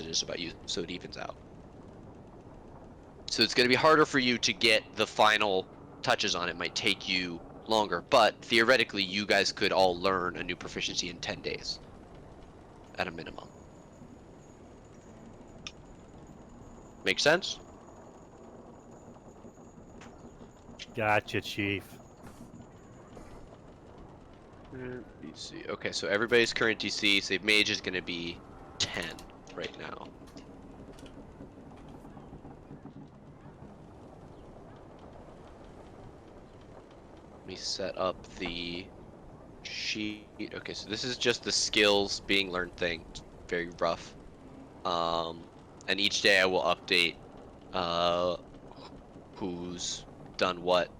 it is about you, so it evens out. So it's going to be harder for you to get the final touches on it. Might take you longer, but theoretically you guys could all learn a new proficiency in 10 days at a minimum. Make sense? Gotcha, Chief. DC. Okay, so everybody's current DC, save mage, is going to be 10 right now. Let me set up the sheet. Okay, so this is just the skills being learned thing. It's very rough. And each day I will update who's done what.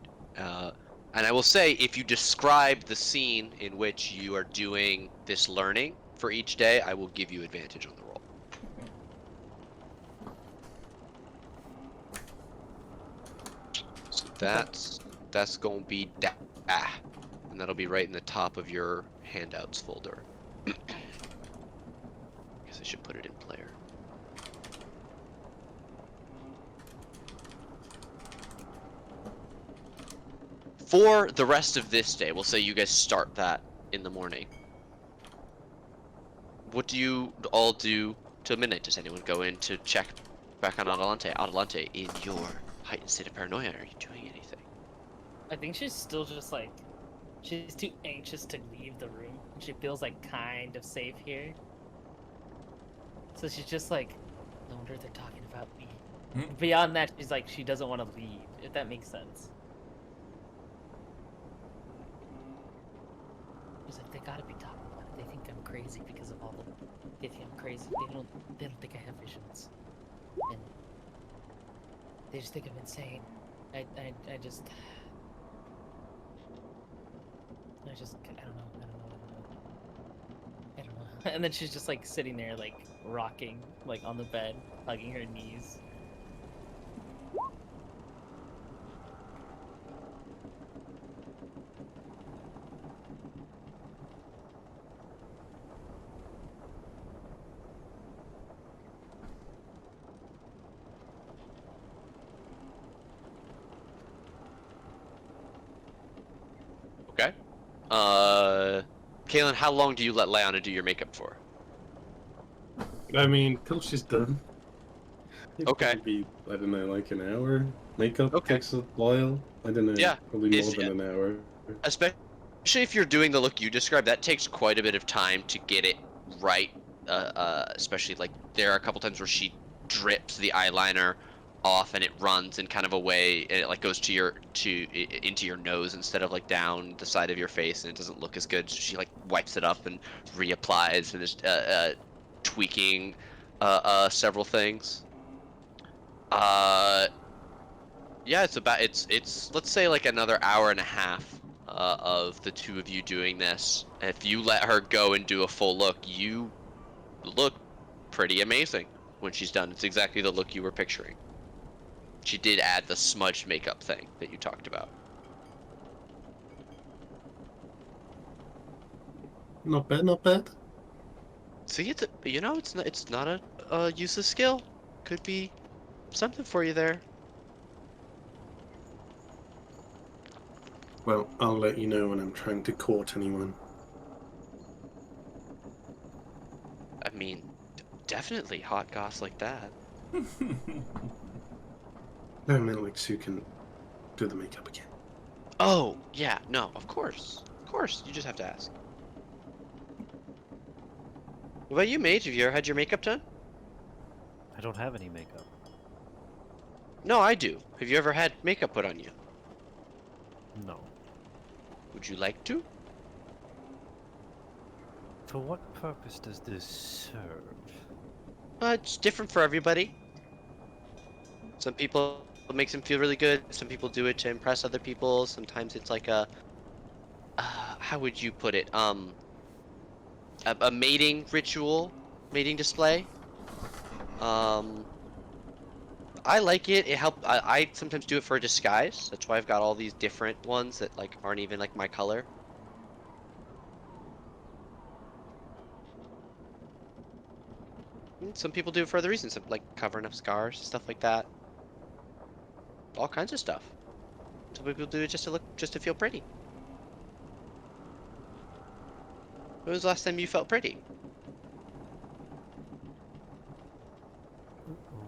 And I will say, if you describe the scene in which you are doing this learning for each day, I will give you advantage on the roll. So that's going to be and that'll be right in the top of your handouts folder. Guess I should put it in player. For the rest of this day, we'll say you guys start that in the morning. What do you all do till midnight? Does anyone go in to check back on Adelante? Adelante, in your heightened state of paranoia, are you doing anything? I think she's still just like, she's too anxious to leave the room. She feels like kind of safe here. So she's just like, no wonder they're talking about me. Beyond that, she's like, she doesn't want to leave, if that makes sense. She's like, they gotta be talking about it. They think I'm crazy because of all the... They think I'm crazy. They don't think I have visions. And they just think I'm insane. I just... I don't know. And then she's just like sitting there, like rocking, like on the bed, hugging her knees. Okay. Kaylin, how long do you let Leona do your makeup for? I mean, till she's done. It'd Okay. probably be, I don't know, like an hour. Makeup Okay. takes a while. I don't know. Yeah. Probably more than an hour. Especially if you're doing the look you described, that takes quite a bit of time to get it right. Especially like there are a couple times where she drips the eyeliner off and it runs in kind of a way, and it like goes to into your nose instead of like down the side of your face, and it doesn't look as good. So she like wipes it up and reapplies and is tweaking several things. Yeah, it's let's say like another hour and a half of the two of you doing this. If you let her go and do a full look, you look pretty amazing when she's done. It's exactly the look you were picturing. She did add the smudged makeup thing that you talked about. Not bad, not bad. See, it's not a useless skill. Could be something for you there. Well, I'll let you know when I'm trying to court anyone. I mean, definitely hot goss like that. No, I meant like Sue can do the makeup again. Oh, yeah, no, of course. Of course, you just have to ask. What about you, Mage? Have you ever had your makeup done? I don't have any makeup. No, I do. Have you ever had makeup put on you? No. Would you like to? For what purpose does this serve? It's different for everybody. Some people, it makes them feel really good. Some people do it to impress other people. Sometimes it's like a, how would you put it? A mating ritual, mating display. I like it. It helped. I sometimes do it for a disguise. That's why I've got all these different ones that like aren't even like my color. Some people do it for other reasons, like covering up scars, stuff like that. All kinds of stuff. Some people do it just to feel pretty. When was the last time you felt pretty?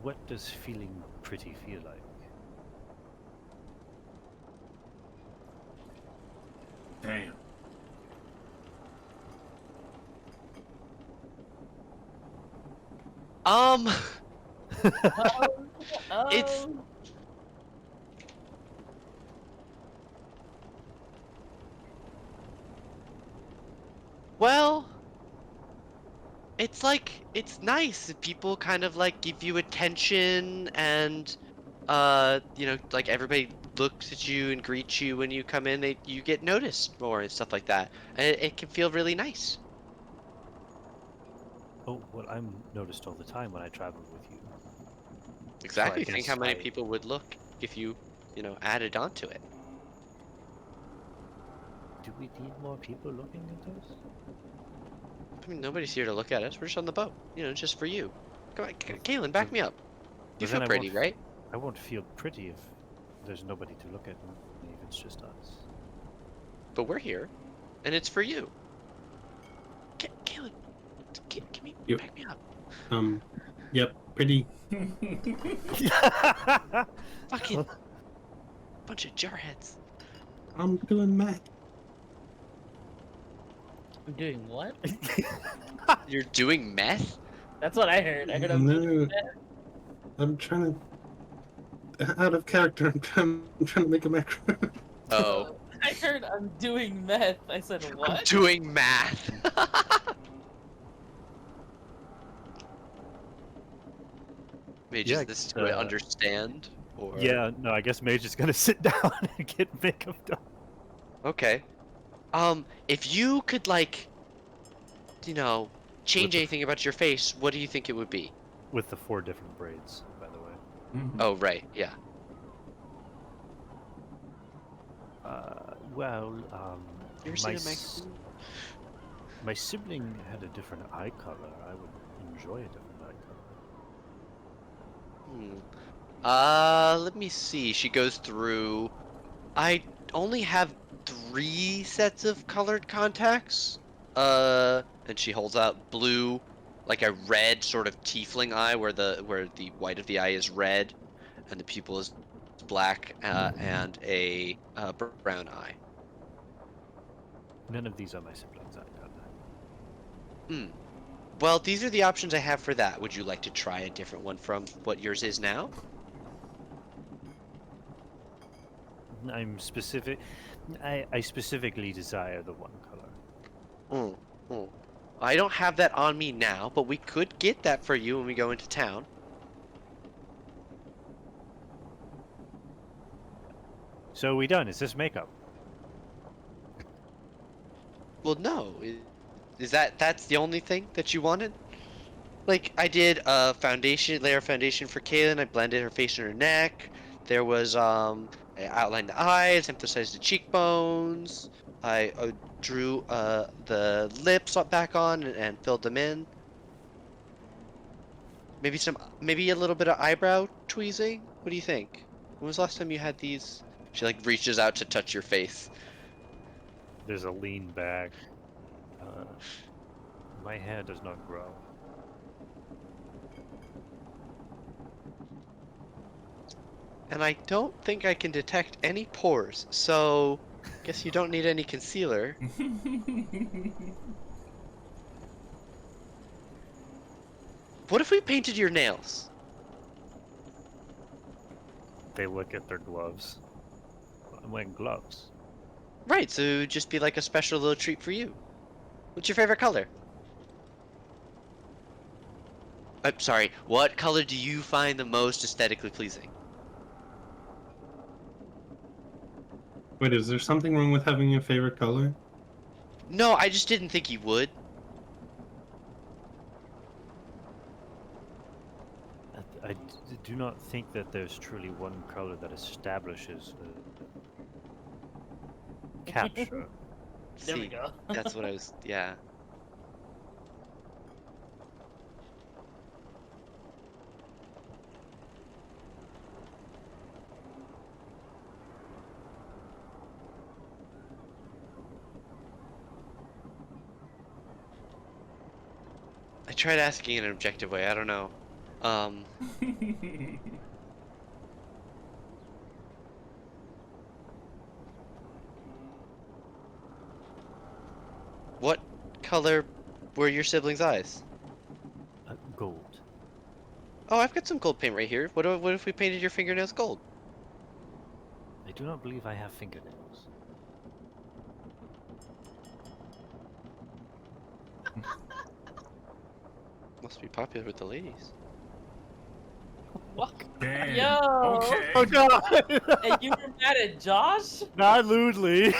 What does feeling pretty feel like? Damn. Um, Oh, It's- well, it's like it's nice. People kind of like give you attention and like everybody looks at you and greets you when you come in. You get noticed more and stuff like that. And it can feel really nice. Oh, well, I'm noticed all the time when I travel with you. Exactly. Think guess how many I- people would look if you added onto it. Do we need more people looking at us? I mean, nobody's here to look at us. We're just on the boat. Just for you. Come on, But- Kaylin, back but- me up. You but feel then I pretty, won't right? I won't feel pretty if there's nobody to look at, and if it's just us. But we're here, and it's for you. Kaylin, give me, Yep. back me up. Yep, pretty. Fucking bunch of jarheads. I'm doing math. I'm doing what? You're doing meth? That's what I heard. I heard I'm doing No, I'm trying to. Out of character, I'm trying to make a macro. Oh, I heard I'm doing meth. I said I'm what? doing math. Mage, Yeah, is this to uh, understand? Or Yeah, no, I guess Mage is gonna sit down and get makeup done. Okay. If you could change the- anything about your face, what do you think it would be? With the 4 different braids, by the way. Oh, right, yeah. Well, You ever my, seen a s- my sibling had a different eye color. I would enjoy a different eye color. Let me see. She goes through. I only have 3 sets of colored contacts. And she holds out blue, like a red sort of tiefling eye, where the white of the eye is red, and the pupil is black, and a brown eye. None of these are my siblings' eye color. Hmm. Well, these are the options I have for that. Would you like to try a different one from what yours is now? I'm specific. I specifically desire the one color. Mm, mm. I don't have that on me now, but we could get that for you when we go into town. So are we done? Is this makeup? Well, no. Is that's the only thing that you wanted? Like, I did a layer of foundation for Kaylin. I blended her face and her neck. There was, I outlined the eyes, emphasized the cheekbones. I drew the lips back on and filled them in. Maybe a little bit of eyebrow tweezing. What do you think? When was the last time you had these? She like reaches out to touch your face. There's a lean back. My hair does not grow. And I don't think I can detect any pores, so guess you don't need any concealer. What if we painted your nails? They look at their gloves. I'm wearing gloves. Right, so it would just be like a special little treat for you. What's your favorite color? I'm sorry, what color do you find the most aesthetically pleasing? Wait, is there something wrong with having a favorite color? No, I just didn't think you would. I do not think that there's truly one color that establishes capture. There we See, go. that's what I was, yeah. I tried asking in an objective way. I don't know. What color were your siblings' eyes? Gold. Oh, I've got some gold paint right here. What if we painted your fingernails gold? I do not believe I have fingernails. Must be popular with the ladies. What? Damn. Yo! Okay. Oh god! Hey, you were mad at Josh? Not lewdly.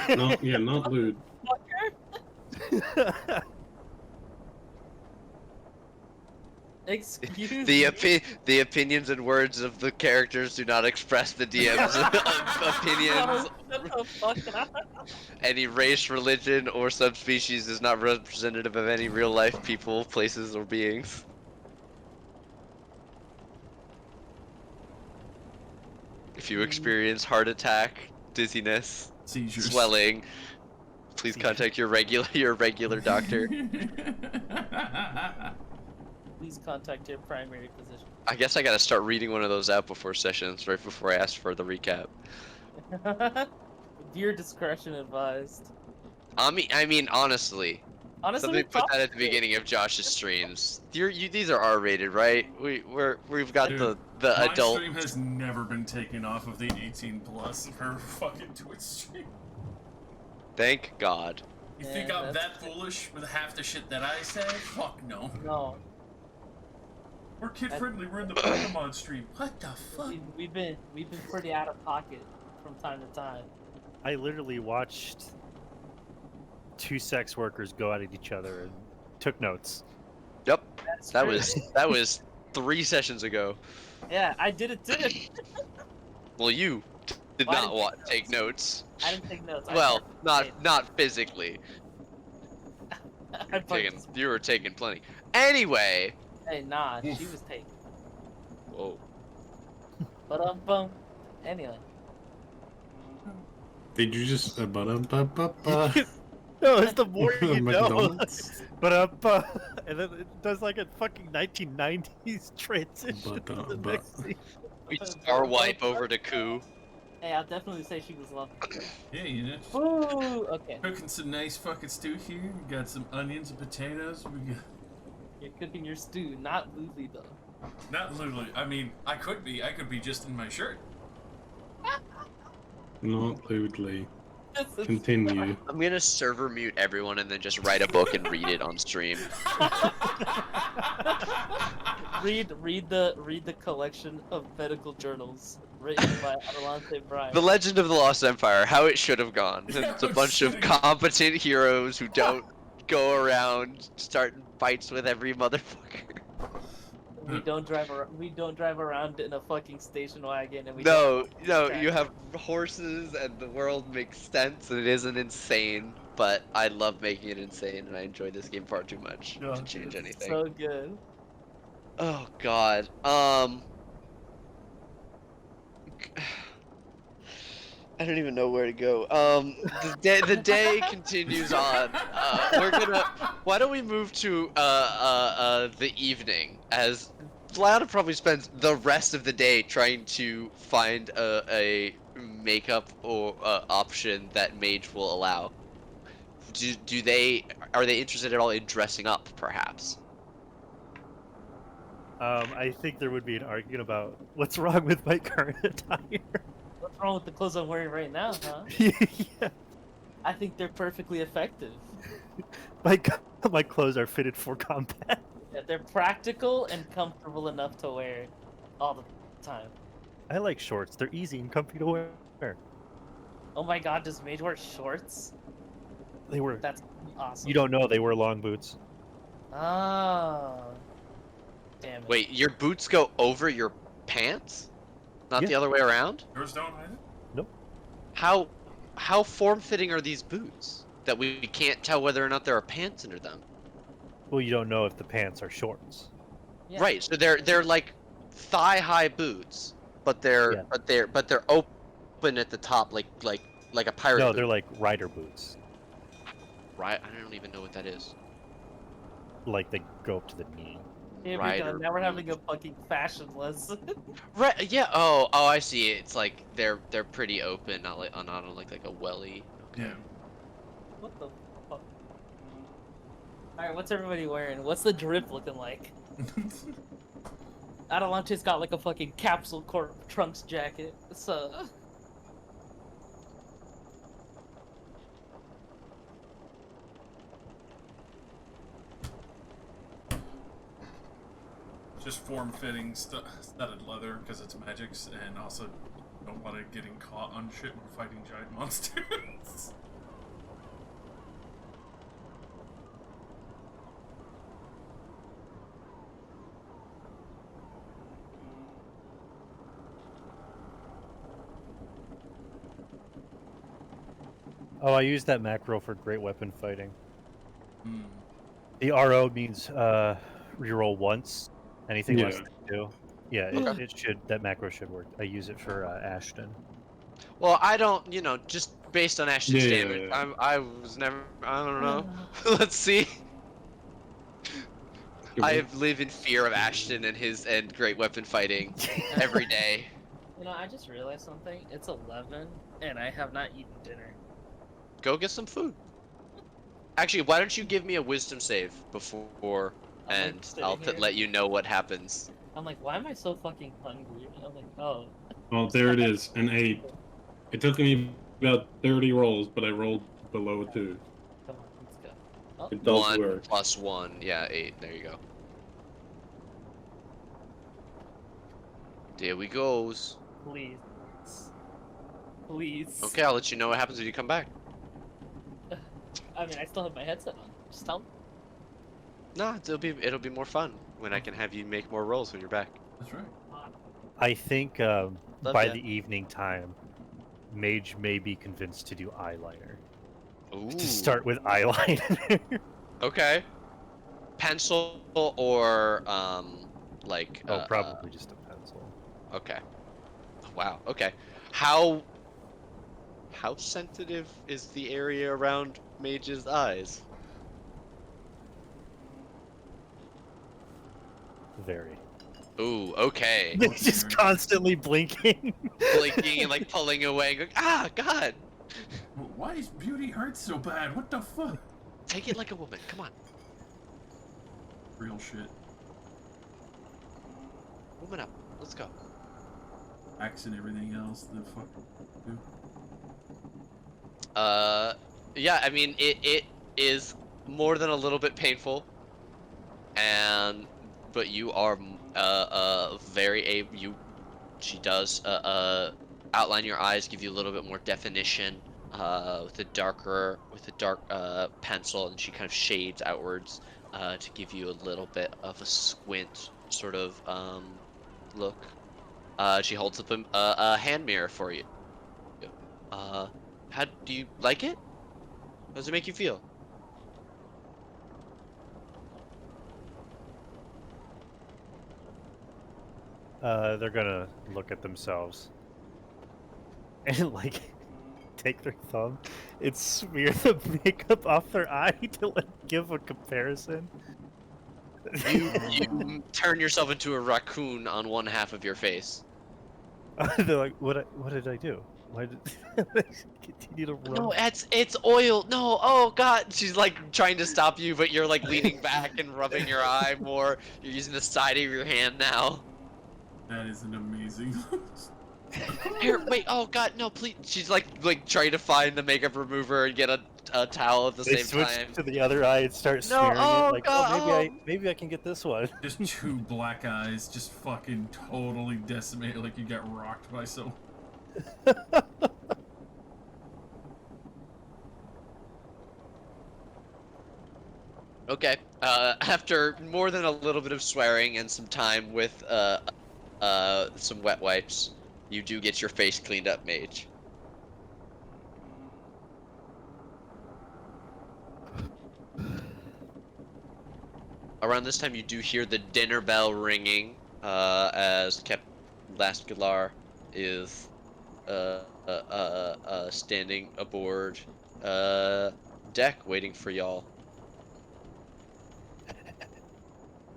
No, yeah, not lewd. Fucker? Excuse The me. the opinions and words of the characters do not express the DM's opinions. Oh, shut the fuck up. Any race, religion, or subspecies is not representative of any real life people, places, or beings. If you experience heart attack, dizziness, Seizures. swelling, please contact your regular doctor. Please contact your primary physician. I guess I gotta start reading one of those out before sessions, right before I ask for the recap. Viewer discretion advised. I mean, honestly, Honestly, somebody put that at the probably- beginning of Josh's streams. These are R-rated, right? We've got Dude, the My adult. stream has never been taken off of the 18 plus for fucking Twitch stream. Thank God. You Yeah, think I'm that's- that foolish with half the shit that I say? Fuck no. No, We're kid friendly. We're in the Pokemon stream. What the fuck? we've been pretty out of pocket from time to time. I literally watched two sex workers go at each other and took notes. Yep, That's that true. was 3 sessions ago. Yeah, I did it too. Well, you did Well, I not didn't want take take notes. I didn't take notes. I Well, participated. not physically. I Taking, participated. you were taking plenty. Anyway. Hey, nah, she was taking. Whoa. But anyway, Did you just No, it's the more you know. McDonald's? But and then it does like a fucking 1990s transition But, to the but. next scene. We star wipe over to Ku. hey, I'll definitely say she was lovely. Yeah, you know. Ooh, okay. Cooking some nice fucking stew here. We got some onions and potatoes. We got You're cooking your stew, not Lulu though. not literally. I mean, I could be. I could be just in my shirt. Not lewdly. This is- Continue. I'm gonna server mute everyone and then just write a book and read it on stream. read the collection of medical journals written by Adelante Bryan. The Legend of the Lost Empire, how it should have gone. It's a bunch of competent heroes who don't go around starting fights with every motherfucker. We don't drive around in a fucking station wagon, and we No, you have horses and the world makes sense and it isn't insane, but I love making it insane and I enjoy this game far too much Yeah, to change It's anything. so good. Oh god. I don't even know where to go. The day continues on. Why don't we move to the evening, as Vlad probably spends the rest of the day trying to find a makeup or option that Mage will allow. Are they interested at all in dressing up, perhaps? I think there would be an argument about what's wrong with my current attire. What's wrong with the clothes I'm wearing right now, huh? Yeah, I think they're perfectly effective. my clothes are fitted for combat. Yeah, they're practical and comfortable enough to wear all the time. I like shorts. They're easy and comfy to wear. Oh my god, does Mage wear shorts? They were. That's awesome. You don't know they wear long boots. Oh. Damn it. Wait, your boots go over your pants? Not Yeah. the other way around? Yours don't either? How form-fitting are these boots that we can't tell whether or not there are pants under them? Well, you don't know if the pants are shorts. Yeah. Right, so they're like thigh-high boots, but they're open at the top like a pirate No, boot. they're like rider boots. Right, I don't even know what that is. like they go up to the knee. Yeah, Rider because now we're having a boot. fucking fashionless. Right? Yeah. Oh, I see. It's like they're pretty open, not like not on like a welly. Okay. Yeah. What the fuck? Alright, what's everybody wearing? What's the drip looking like? Atalante's got like a fucking Capsule Corp trunks jacket. So. Just form-fitting studded leather because it's magics, and also don't want it getting caught on shit when fighting giant monsters. Oh, I use that macro for great weapon fighting. Hmm. The RO means reroll once. Anything less Yeah. than 2. Yeah, Okay. it should. That macro should work. I use it for Ashton. Well, I don't. You know, just based on Ashton's Yeah. damage, I was never. I don't know. Let's see. I live in fear of Ashton and his great weapon fighting every day. You know, I just realized something. It's 11, and I have not eaten dinner. Go get some food. Actually, why don't you give me a wisdom save before, I'm, like, and sitting I'll here. let you know what happens. I'm like, why am I so fucking hungry? I'm like, oh. Well, there it is, an 8. It took me about 30 rolls, but I rolled below 2. Come on, let's go. Oh, It does 1 work. plus 1, yeah, 8. There you go. There we goes. please. Please. Okay, I'll let you know what happens when you come back. I mean, I still have my headset on. Just tell me. Nah, it'll be more fun when I can have you make more rolls when you're back. That's right. I think Love by that. the evening time, Mage may be convinced to do eyeliner. Ooh. To start with eyeliner. Okay. Pencil or like. Oh, probably just a pencil. Okay. Wow. Okay. How sensitive is the area around Mage's eyes? Very. Ooh. Okay. It's just constantly blinking. Blinking and like pulling away, and going, ah, God. Why is beauty hurt so bad? What the fuck? Take it like a woman. Come on. Real shit. Woman up. Let's go. Axe and everything else. The fuck. Dude. Yeah. I mean, it is more than a little bit painful, but you are very able. She does outline your eyes, give you a little bit more definition with a dark pencil, and she kind of shades outwards to give you a little bit of a squint sort of look. She holds up a hand mirror for you. How do you like it? How does it make you feel? They're gonna look at themselves and like take their thumb and smear the makeup off their eye to like give a comparison. You turn yourself into a raccoon on one half of your face. They're like, what did I do? Why did they continue to run? No, it's oil. No, oh God. She's like trying to stop you, but you're like leaning back and rubbing your eye more. You're using the side of your hand now. That is an amazing. Here, wait. Oh God, no, please. She's like trying to find the makeup remover and get a towel at the They same switch time. to the other eye and start No, smearing oh, it. Like, God, oh, maybe I can get this one. Just two black eyes, just fucking totally decimated, like you got rocked by so. Okay. After more than a little bit of swearing and some time with some wet wipes, you do get your face cleaned up, Mage. Around this time, you do hear the dinner bell ringing as Captain Lascalar is standing aboard deck waiting for y'all.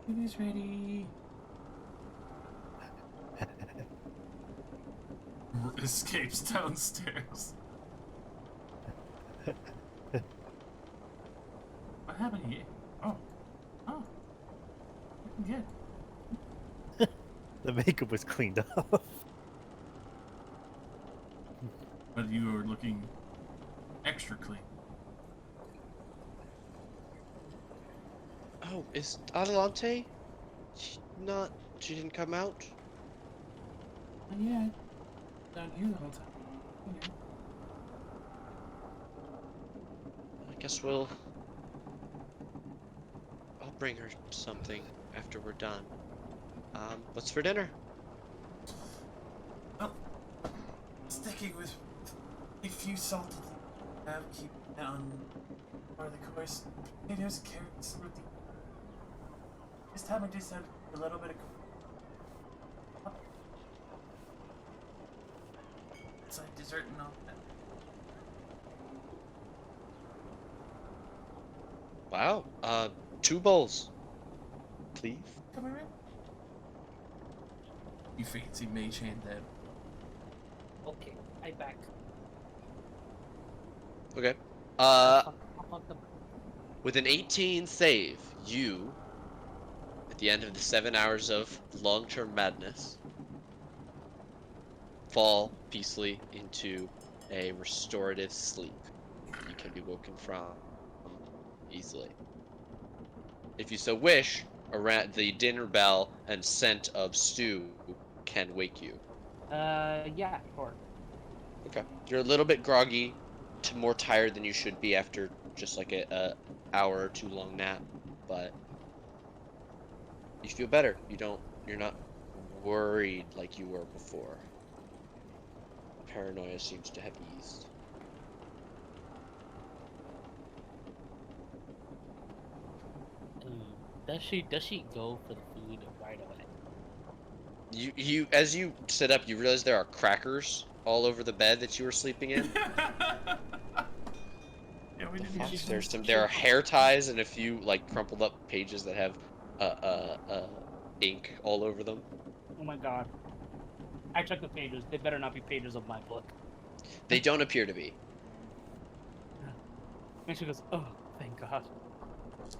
Baby's ready. Escapes downstairs. What happened here? Oh. Oh. Looking good. The makeup was cleaned off. But you are looking extra clean. Oh, is Adelante? She didn't come out? Yeah. Down here the whole time. Yeah. I guess I'll bring her something after we're done. What's for dinner? Well, sticking with a few salted keep it on part of the course. Potatoes, carrots, roti. This time I just had a little bit of side dessert and all that. Wow. 2 bowls. Please. Come around. You fancy mage hand that. Okay, I back. Okay. With an 18 save, you, at the end of the 7 hours of long-term madness, fall peacefully into a restorative sleep. You can be woken from easily. If you so wish, around the dinner bell and scent of stew can wake you. Yeah, sure. Okay. You're a little bit groggy, more tired than you should be after just like a hour or 2 long nap, but you feel better. You're not worried like you were before. Paranoia seems to have eased. Does she go for the food right away? You as you sit up, you realize there are crackers all over the bed that you were sleeping in. Yeah, we didn't There are hair ties and a few like crumpled up pages that have ink all over them. Oh my god. I checked the pages. They better not be pages of my book. They don't appear to be. And she goes, oh, thank god.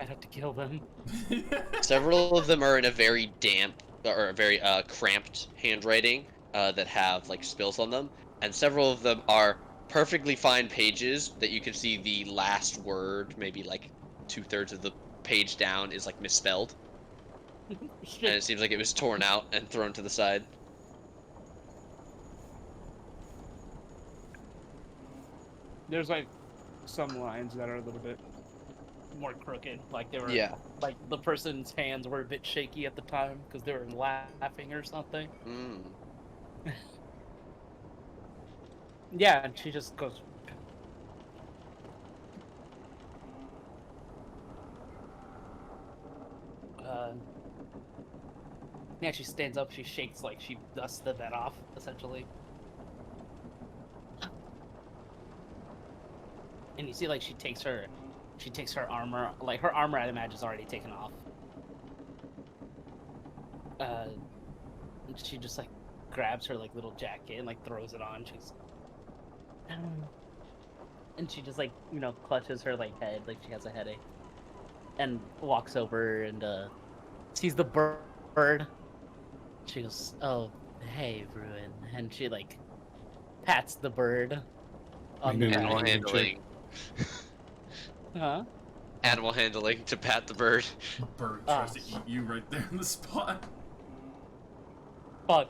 I'd have to kill them. Several of them are in a very damp or a very cramped handwriting that have like spills on them, and several of them are perfectly fine pages that you can see the last word, maybe like 2/3 of the page down, is like misspelled, and it seems like it was torn out and thrown to the side. There's like some lines that are a little bit more crooked, like they were, Yeah. like the person's hands were a bit shaky at the time because they were laughing or something. Mm. Yeah, and she just goes. Yeah, she stands up, she shakes like she dusts the bed off, essentially. And you see like she takes her armor, like her armor I imagine is already taken off. And she just like grabs her like little jacket and like throws it on. She's and she just like, you know, clutches her like head like she has a headache. And walks over and sees the bird. She goes, "Oh, hey, Ruin," and she like pats the bird on the Animal back. handling. Huh? Animal handling to pat the bird. A bird tries to eat you right there on the spot. Fuck.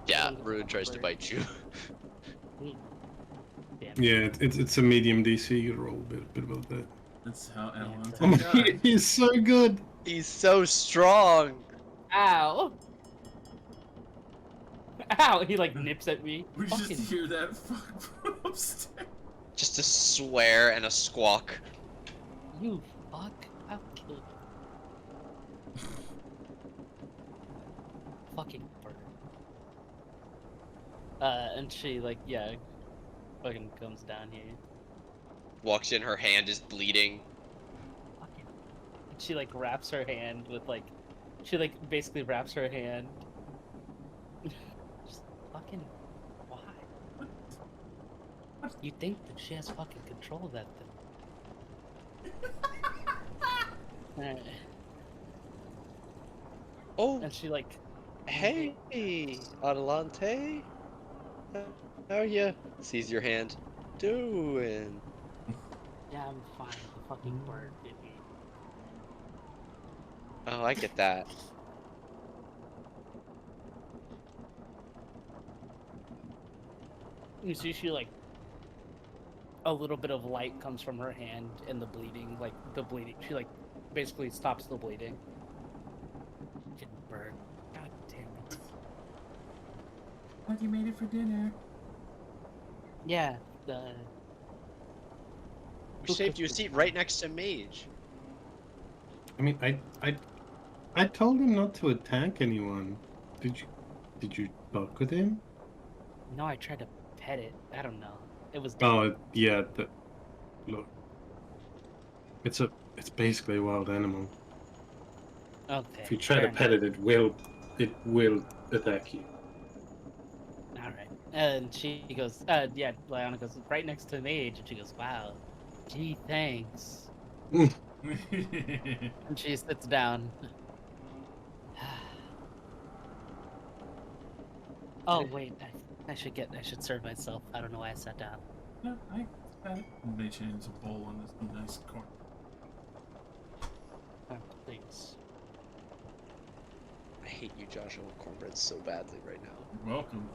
Yeah, Ruin tries to bite you. Damn. Yeah, it's a medium DC. You gotta roll a bit about that. That's how Alan Oh my, he's so good. He's so strong. Ow! Ow! He like nips at me. We Fucking just hear that fuck from upstairs. Just a swear and a squawk. you fuck! I'll kill you. Fucking bird. And she like fucking comes down here. Walks in, her hand is bleeding. Fucking. And she like wraps her hand with like She like basically wraps her hand. Just fucking why? You think that she has fucking control of that thing? Alright. Oh, And she like, hey, Adelante. How are you? Sees your hand. Doing. yeah, I'm fine. The fucking bird bit me. Oh, I get that. You see, she like a little bit of light comes from her hand and the bleeding, like the bleeding. She like basically stops the bleeding. Fucking bird. God damn it. What you made it for dinner? Yeah, the We saved you a seat right next to Mage. I mean, I told him not to attack anyone. Did you talk with him? no, I tried to pet it. I don't know. It was dead. Oh, yeah. Look, it's basically a wild animal. Okay. If you try fair to pet enough. it will attack you. All right. And she goes, yeah, Liana goes right next to Mage, and she goes, wow, gee, thanks. And she sits down. Oh wait, I should serve myself. I don't know why I sat down. No, I got it. They change a bowl on this nice corn. Oh, thanks. I hate you, Josh. I want cornbread so badly right now. You're welcome.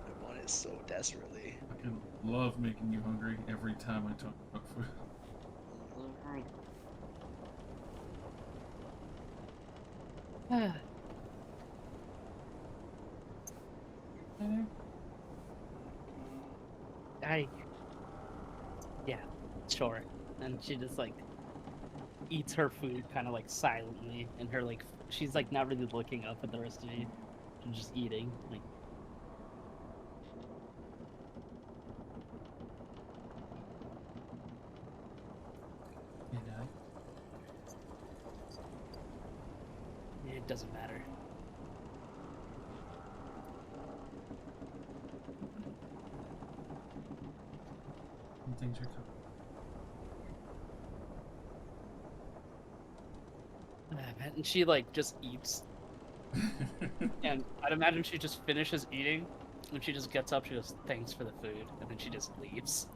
I want it so desperately. I can love making you hungry every time I talk about food. Dinner? Yeah, sure. And she just like eats her food kind of like silently, and her like she's like not really looking up at the rest of you. She's just eating like. And It doesn't matter. things are coming. And she like just eats, and I'd imagine she just finishes eating, and she just gets up. She goes, "Thanks for the food," and then she just leaves.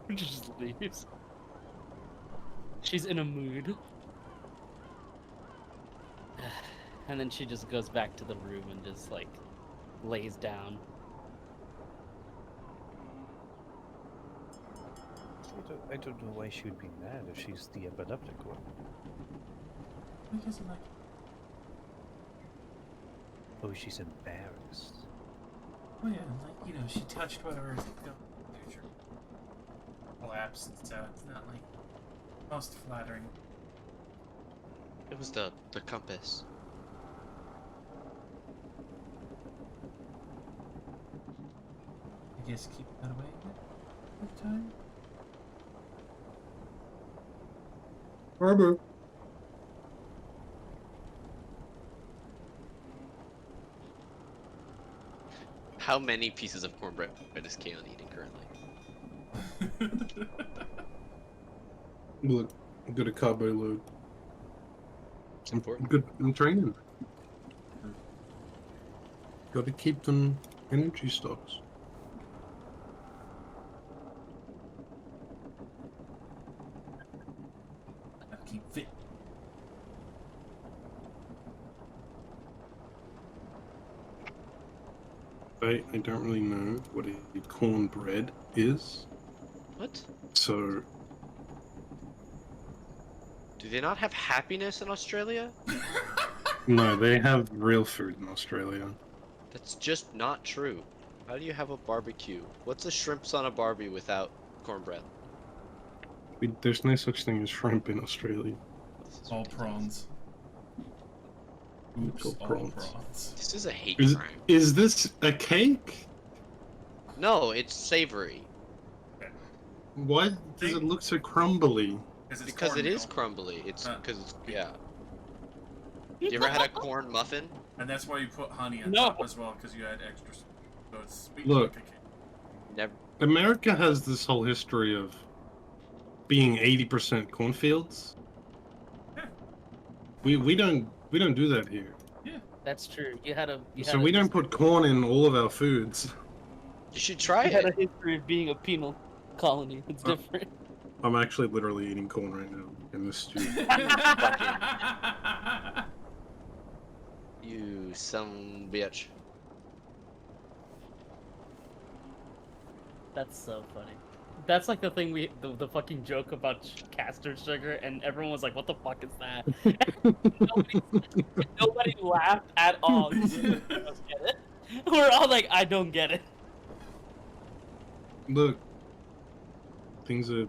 She just leaves. She's in a mood. And then she just goes back to the room and just like lays down. I don't know why she would be mad if she's the epileptic one. Because I'm like, Oh, she's embarrassed. oh yeah, and like, you know, she touched whatever future collapse, so it's not like most flattering. It was the compass. I guess keep that away with time. Barbara. How many pieces of cornbread is Kaon eating currently? Look, good at carbo load. It's important. Good. I'm training. Got to keep them energy stocks. Keep fit. I don't really know what a cornbread is, What? so Do they not have happiness in Australia? no, they have real food in Australia. That's just not true. How do you have a barbecue? What's a shrimps on a barbie without cornbread? There's no such thing as shrimp in Australia. This is All ridiculous. prawns. Oops, All all prawns. prawns. This is a hate Is, crime. is this a cake? No, it's savory. Why does it look so crumbly? Because it is crumbly. It's because yeah. You ever had a corn muffin? And that's why you put honey on No. top as well, because you add extra. So it's sweet Look. like a cake. Never. America has this whole history of being 80% cornfields. Yeah. We don't do that here. That's true. You had a. So we don't put corn in all of our foods. You should try You had a it. history of being a penal colony. It's Oh. different. I'm actually literally eating corn right now in this stew. You some bitch. That's so funny. That's like the thing the fucking joke about caster sugar, and everyone was like, "What the fuck is that?" nobody laughed at all. I don't get it. We're all like, "I don't get it." Look, things are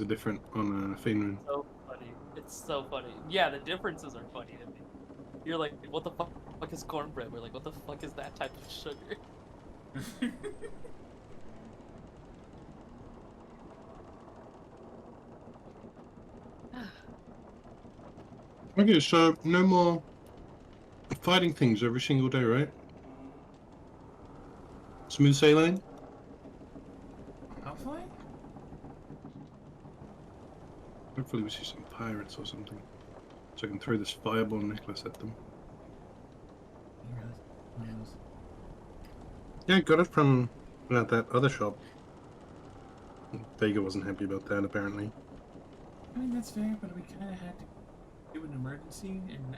different on Fainmoon. So funny. It's so funny. Yeah, the differences are funny to me. You're like, "What the fuck is cornbread?" We're like, "What the fuck is that type of sugar?" Okay, so no more fighting things every single day, right? Smooth sailing? Hopefully. Hopefully we see some pirates or something. So I can throw this fireball necklace at them. Yeah, I got it from that other shop. Vega wasn't happy about that, apparently. I mean, that's fair, but we kind of had to do an emergency, and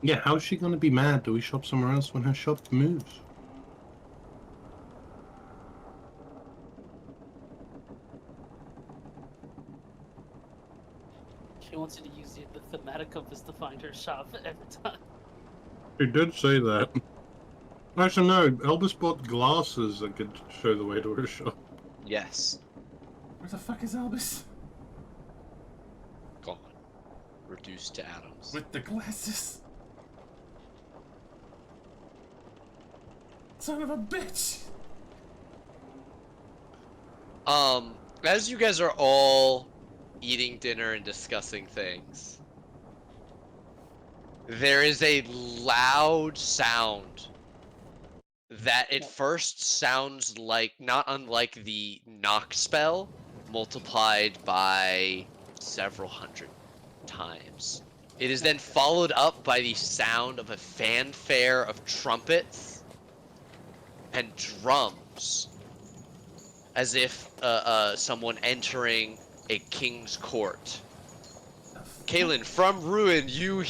Yeah, how's she gonna be mad that we shop somewhere else when her shop moves? She wants you to use the thematic compass to find her shop every time. She did say that. Actually, no, Elvis bought glasses that could show the way to her shop. Yes. where the fuck is Albus? Gone. Reduced to atoms. With the glasses. Son of a bitch! As you guys are all eating dinner and discussing things, there is a loud sound that at first sounds like not unlike the knock spell multiplied by several hundred times. It is then followed up by the sound of a fanfare of trumpets and drums, as if someone entering a king's court. Kaylin, from Ruin, you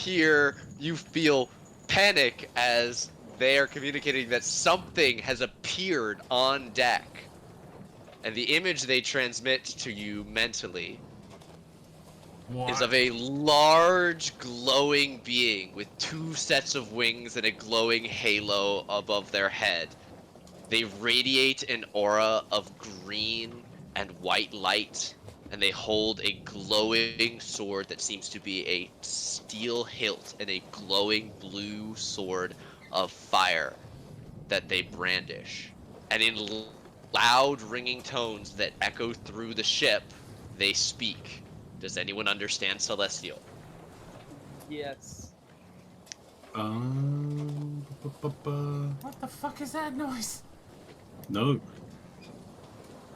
feel panic as they are communicating that something has appeared on deck. And the image they transmit to you mentally is of a large glowing being with 2 sets of wings and a glowing halo above their head. They radiate an aura of green and white light, and they hold a glowing sword that seems to be a steel hilt and a glowing blue sword of fire that they brandish. And in loud ringing tones that echo through the ship, they speak. Does anyone understand Celestial? Yes. What the fuck is that noise? No.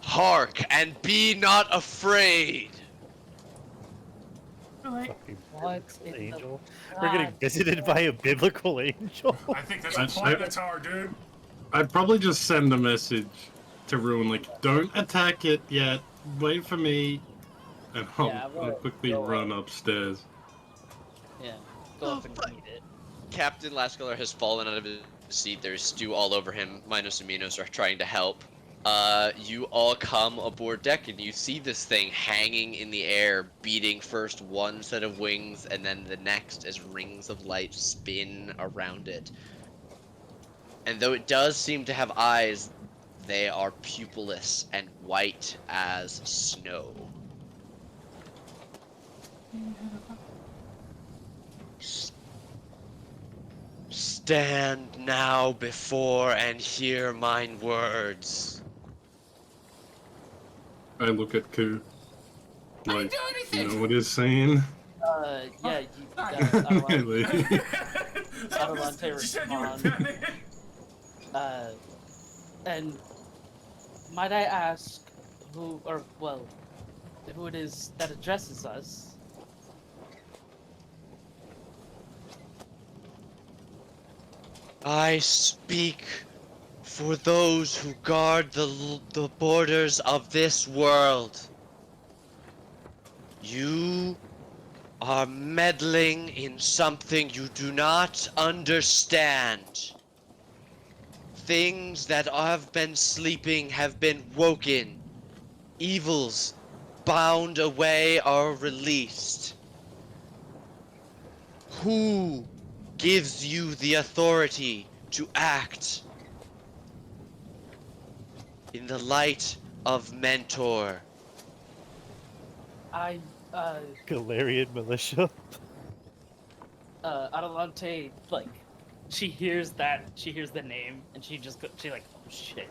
Hark and be not afraid! Like, Fucking What biblical in the angel. We're getting visited by a biblical angel. I think that's I- a Planitar, dude. I'd probably just send a message to Ruin, like, don't attack it yet. Wait for me. And Yeah, I'll quickly go run upstairs. Yeah. Go up and eat it. Captain Lascolor has fallen out of his seat. There's stew all over him. Minos and Minos are trying to help. You all come aboard deck and you see this thing hanging in the air, beating first one set of wings and then the next as rings of light spin around it. And though it does seem to have eyes, they are pupilless and white as snow. Stand now before and hear mine words. I look at Ku. I Like, didn't do you anything. know what he's saying? Yeah, you, Sorry. Really? Adelante You said you were respond. panicked. And might I ask who, or well, who it is that addresses us? I speak for those who guard the borders of this world. You are meddling in something you do not understand. Things that have been sleeping have been woken. Evils bound away are released. Who gives you the authority to act in the light of Mentor? I, Galarian militia. Adelante, like, she hears the name, and she like, oh shit.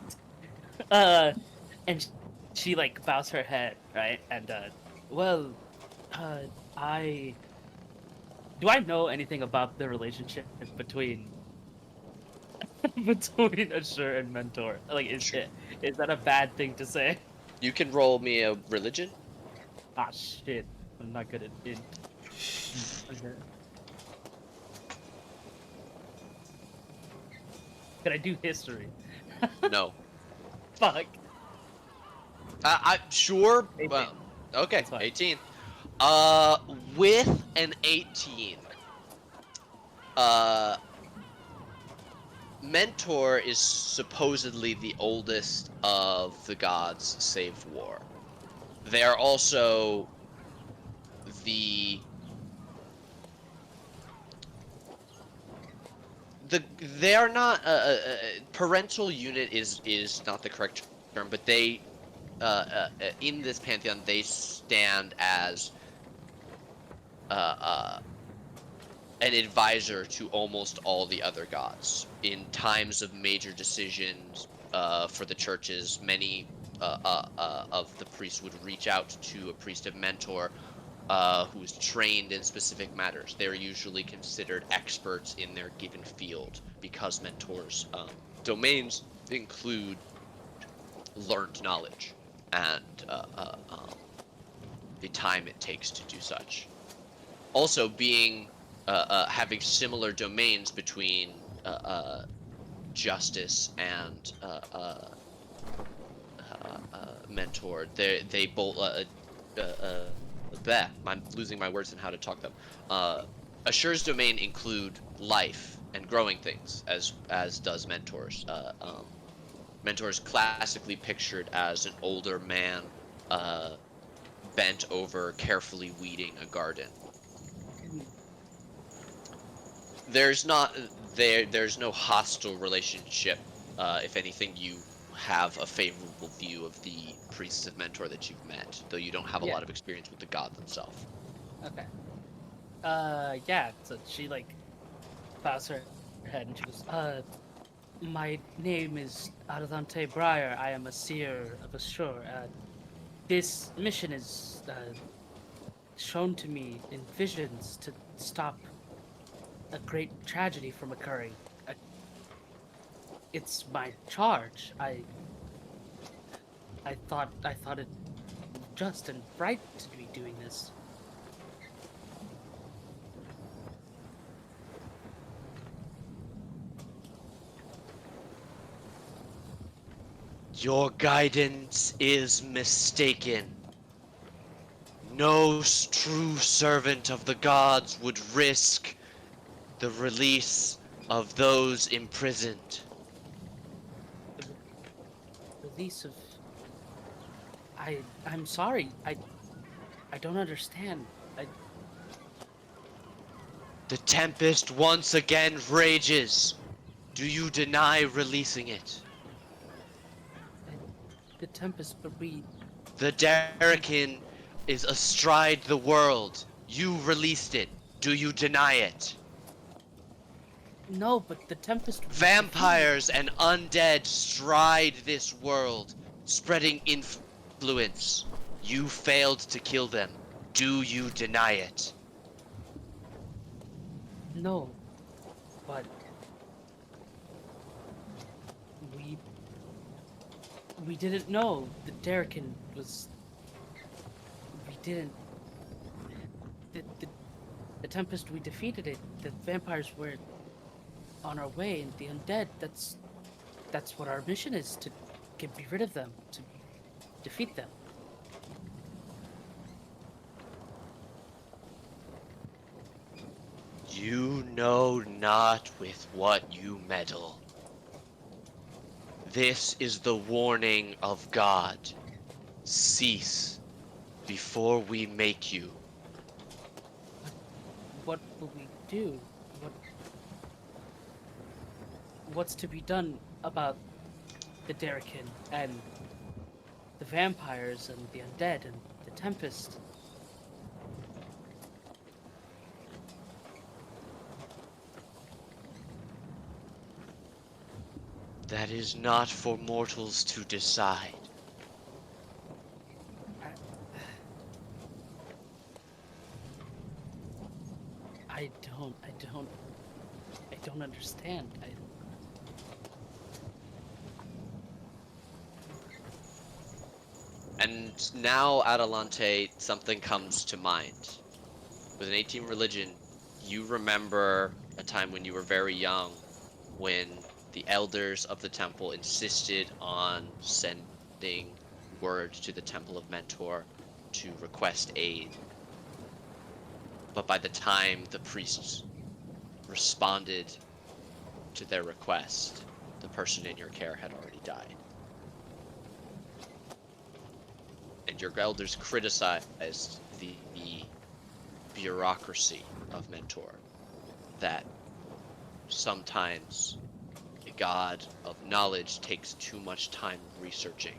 And she like bows her head, right? And well, uh, I do I know anything about the relationship between between Assure and Mentor? Like, is that a bad thing to say? You can roll me a religion. Ah, shit, I'm not good at int. Okay. Can I do history? No. Fuck. I sure. 18. Well, okay, That's fine. 18. With an 18, uh, Mentor is supposedly the oldest of the gods, save War. They are also the they are not parental unit is not the correct term, but they in this pantheon they stand as an advisor to almost all the other gods in times of major decisions for the churches. Many of the priests would reach out to a priest of Mentor who is trained in specific matters. They're usually considered experts in their given field because Mentor's domains include learned knowledge and the time it takes to do such. Also, being having similar domains between justice and Mentor, they both I'm losing my words on how to talk them. Assure's domain include life and growing things, as does Mentor's. Mentor's classically pictured as an older man, bent over carefully weeding a garden. There's no hostile relationship. If anything, you have a favorable view of the priests of Mentor that you've met, though you don't have a Yeah. lot of experience with the god themselves. Okay. Yeah. So she like bows her head and she goes, my name is Adelante Breyer. I am a seer of Assure. This mission is shown to me in visions to stop a great tragedy from occurring. It's my charge. I thought it just and right to be doing this. Your guidance is mistaken. No true servant of the gods would risk the release of those imprisoned. The release of. I'm sorry. I don't understand. The Tempest once again rages. Do you deny releasing it? The Tempest, but we. The Darrikin is astride the world. You released it. Do you deny it? No, but the Tempest. Vampires and undead stride this world, spreading influence. You failed to kill them. Do you deny it? No, but we didn't know the Derrican was. We didn't. The Tempest, we defeated it. The vampires were on our way, and the undead. That's what our mission is, to be rid of them, to defeat them. You know not with what you meddle. This is the warning of God. Cease before we make you. What will we do? What's to be done about the Derrican and the vampires and the undead and the Tempest? That is not for mortals to decide. I don't understand. And now, Adelante, something comes to mind. With an 18 religion, you remember a time when you were very young, when the elders of the temple insisted on sending word to the Temple of Mentor to request aid. But by the time the priests responded to their request, the person in your care had already died. And your elders criticized the bureaucracy of Mentor, that sometimes a god of knowledge takes too much time researching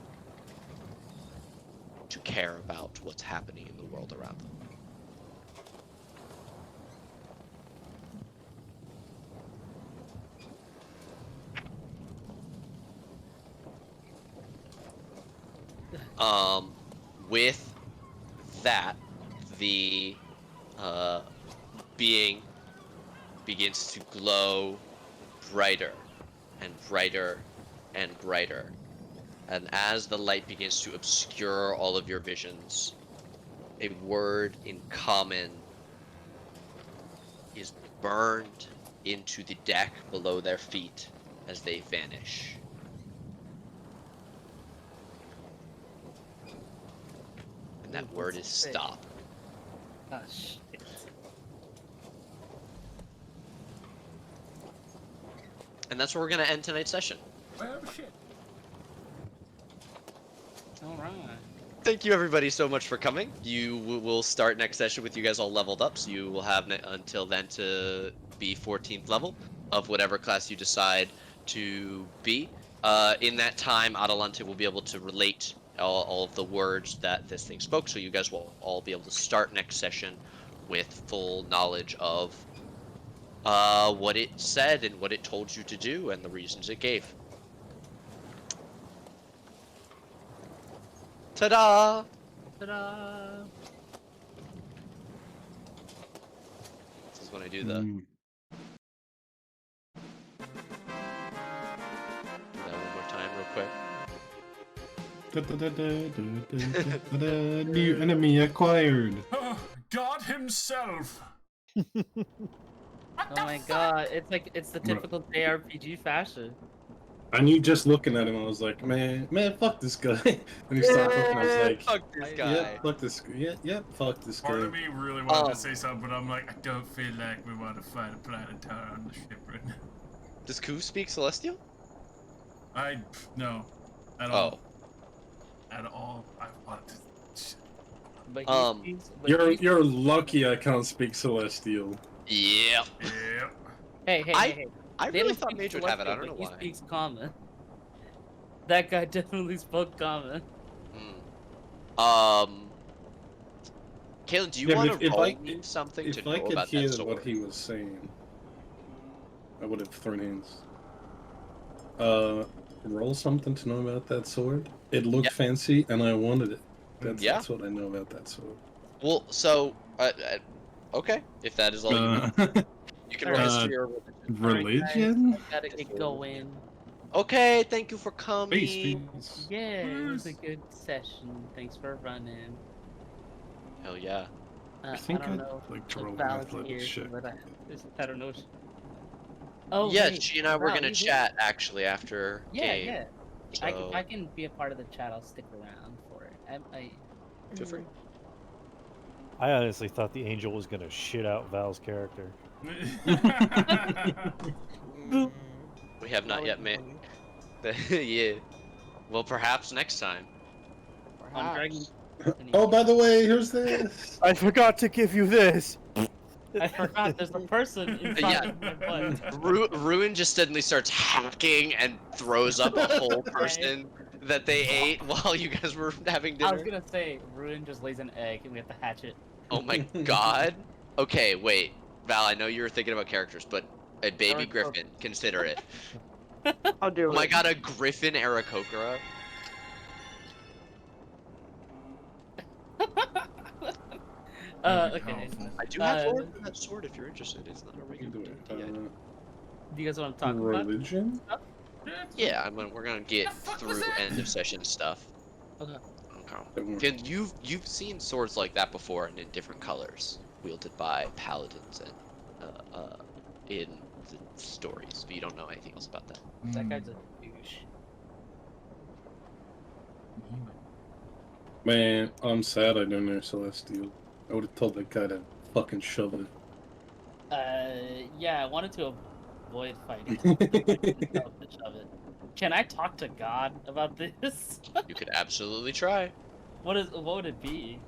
to care about what's happening in the world around them. With that, the being begins to glow brighter and brighter and brighter. And as the light begins to obscure all of your visions, a word in common is burned into the deck below their feet as they vanish. And that word is stop. Oh, shit. And that's where we're going to end tonight's session. Well, shit. Alright. Thank you everybody so much for coming. Will start next session with you guys all leveled up, so you will have until then to be 14th level of whatever class you decide to be. In that time, Adelante will be able to relate all of the words that this thing spoke, so you guys will all be able to start next session with full knowledge of what it said and what it told you to do and the reasons it gave. Ta-da! Ta-da! This is when I do the... Mm. Do that one more time real quick. New enemy acquired. Oh, God himself. What Oh the my fuck? god, it's the typical JRPG fashion. I knew just looking at him, I was like, man, fuck this guy. And he started talking, I was like, Fuck this guy. yeah, fuck this, fuck this Part guy. of me really wanted Oh. to say something, but I'm like, I don't feel like we want to fight a Planetara on the ship right now. Does Ku speak Celestial? No. At Oh. all. At all. I want to. But You're lucky I can't speak Celestial. Yeah. Yeah. Hey, I They really don't thought speak Mage would have it. I Celestial, don't know but why. He speaks common. That guy definitely spoke common. Kalen, do you Yeah, but want to if roll I- me something If to I know could about hear that what sword? he was saying, I would have thrown hands. Roll something to know about that sword. It looked Yep. fancy, and I wanted it. Yeah. That's what I know about that sword. Well, so okay, if that is all you can roll Uh, history or Religion? I gotta get going. Okay, thank you for coming. Peace. Yeah, it was a Peace. good session. Thanks for running. Hell yeah. I think don't I'd know like to if roll an Val's athletics here, check. but I don't know. Oh, Yes, wait, she and I were Val, gonna you here? chat actually after Yeah, game. yeah. So If I can be a part of the chat, I'll stick around for it. feel free. I honestly thought the angel was gonna shit out Val's character. We have not yet met. Yeah. Well, perhaps next time. On Dragon. Oh, by the way, here's this. I forgot to give you this. I forgot there's a person inside Yeah. of my butt. Ruin just suddenly starts hacking and throws up a whole Okay. person that they ate while you guys were having I was dinner. gonna say, Ruin just lays an egg and we have to hatch it. Oh my god. Okay, wait. Val, I know you were thinking about characters, but a baby Alright, griffin, consider it. I'll do Oh it. my god, a griffin Aarakocra? That'd be Okay. powerful. I do have Uh, lore for that sword if you're interested. It's not a regular Do it. D&D item. Do you guys want to talk about? Religion? Yeah, we're gonna get The fuck was through that? end of session stuff. Okay. Okay. And you've seen swords like that before and in different colors, wielded by paladins and in the stories, but you don't know anything else about that. That guy's a douche. Man, I'm sad I don't know Celestial. I would have told that guy to fucking shove it. Yeah, I wanted to avoid fighting. Shove it. Can I talk to God about this? You could absolutely try. What would it be?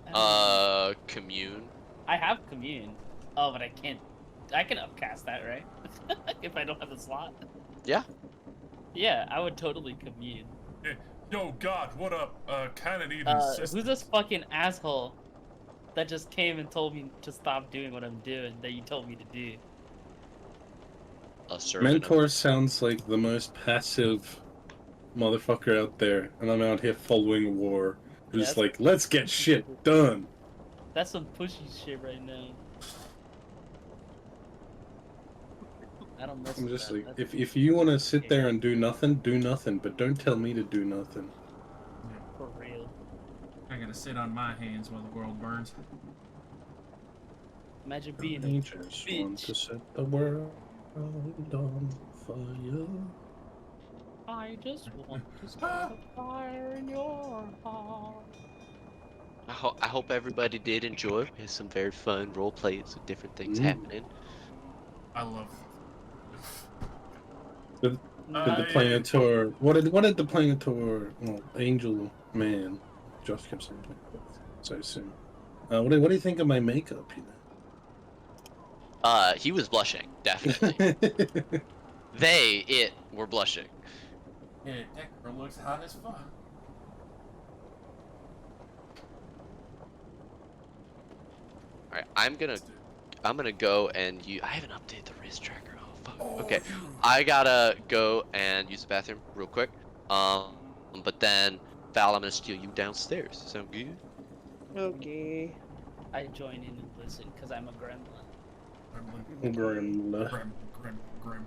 I don't know. Commune. I have commune. Oh, but I can't. I can upcast that, right? If I don't have the slot. Yeah. Yeah, I would totally commune. Yo, God, what up? Kinda need Who's assistance. this fucking asshole that just came and told me to stop doing what I'm doing that you told me to do? A servant. Mentor sounds like the most passive motherfucker out there, and I'm out here following war. Just Yes. like, let's get shit done. That's some pushy shit right now. I don't mess I'm with just that. like, That's if you want to sit there and do nothing, but don't tell me to do nothing. for real. I gotta sit on my hands while the world burns. Imagine being I a just want bitch. to set the world on fire. I just want to start a fire in your heart. I hope everybody did enjoy. We had some very fun role plays with different things Mm. happening. I love. Did the Planitor? What did the Planitor? Well, Angel Man, Josh kept saying, so soon. What do you think of my makeup? You He was blushing, definitely. know. It were blushing. Yeah, that girl looks hot as fuck. Alright, I'm gonna go and I haven't updated the wrist tracker. Oh fuck. Okay. I gotta go and use the bathroom real quick. But then Val, I'm gonna steal you downstairs. Sound good? Okay. I join in and listen because I'm a gremlin. Gremlin. Gremlin. Grim.